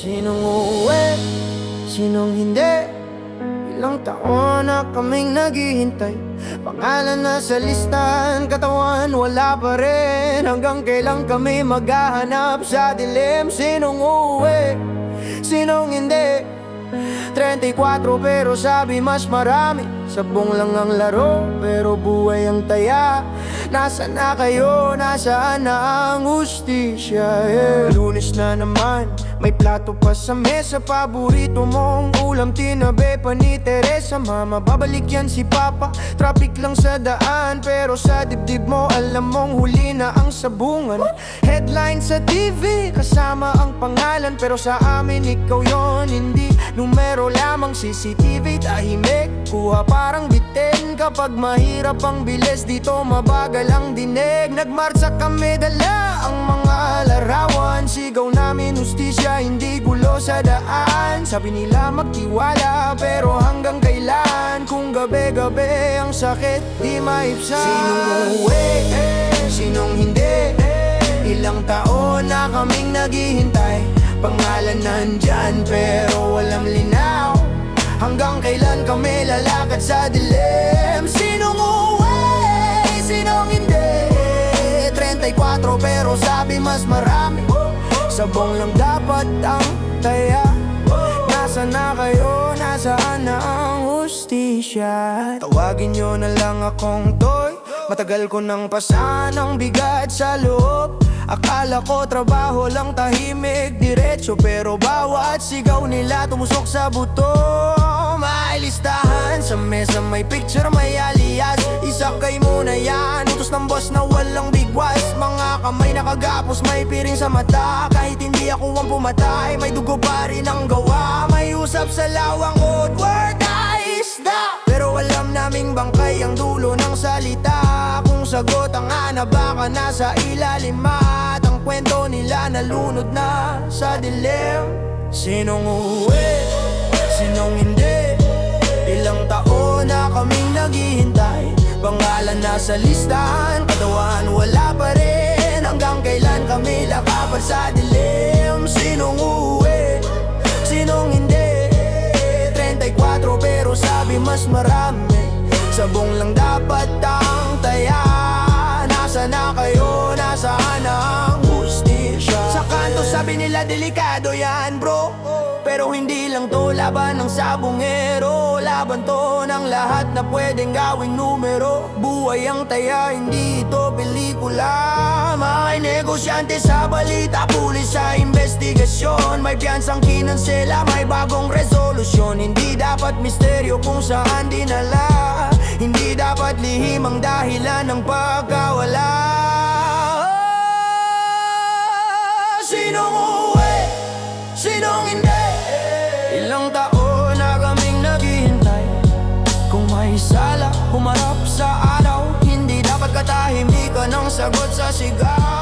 Sinong uuwi, sinong hindi? Ilang taon na kaming naghihintay. Pangalan na sa listahan, katawan wala pa rin. Hanggang kailan kami maghahanap sa dilim? Sinong uuwi, sinong hindi? 34 pero sabi mas marami. Sabong lang ang laro pero buhay ang taya. Nasaan na kayo? Nasaan na ang hustisya? Lunes na naman, may plato pa sa mesa. Paborito mong ulam, tinabi pa ni Teresa. Mama, babalik yan si Papa. Traffic lang sa daan, pero sa dibdib mo alam mong huli na ang sabungan. Headline sa TV, kasama ang pangalan. Pero sa amin ikaw yon, hindi numero lamang. CCTV, tahimik, kuha parang bitin. Kapag mahirap ang bilis, dito mabagal ang dinig. Nagmarsa kami, dala ang mga larawan. Sigaw namin hustisya, hindi gulo sa daan. Sabi nila magtiwala, pero hanggang kailan? Kung gabi-gabi ang sakit, di maipsan. Sinong uuwi, sinong hindi? Ilang taon na kaming naghihintay. Pangalan nandyan, pero walang linaw. Hanggang kailan kami lalakad sa dilim? Sinong uuwi, sinong hindi? 34 pero sabi mas marami. Sabong lang dapat ang taya. Nasaan na kayo? Nasaan na ang hustisya? Tawagin nyo na lang akong Toy. Matagal ko nang pasan ang bigat sa loob. Akala ko trabaho lang, tahimik, diretso. Pero bawat sigaw nila tumusok sa buto. May listahan sa mesa, may picture, may alias. Isakay mo na yan, utos ng boss na walang bigwas. Mga kamay nakagapos, may piring sa mata. Kahit hindi ako ang pumatay, may dugo pa rin ang gawa. May usap sa lawang woodward na isda. Pero alam naming bangkay ang dulo ng salita. Kung sagot ang ana, baka nasa ilalim. At ang kwento nila nalunod na sa dilim. Sinong uuwi, sinong hindi? Ilang taon na kaming naghihintay. Pangalan na sa listahan, katawan wala pa rin. Hanggang kailan kami lakapad sa dilim? Sinong uuwi, sinong hindi? 34 pero sabi mas marami. Sabong lang dapat ang taya. Nasaan na kayo? Nasaan na ang hustisya? Sa kanto sabi nila delikado yan bro, pero hindi lang to laban ng sabongero. Laban to ng lahat na pwedeng gawing numero. Buhay ang taya, hindi ito pelikula. May negosyante sa balita, pulis sa investigasyon. May piyansang kinansela, may bagong resolusyon. Hindi dapat misteryo kung saan dinala. Hindi dapat lihim ang dahilan ng pagkawala. Sinong uuwi, sinong hindi? Ilang taon na kaming naghihintay. Kung may sala, humarap sa araw. Hindi dapat katahimikan ang sagot sa sigaw.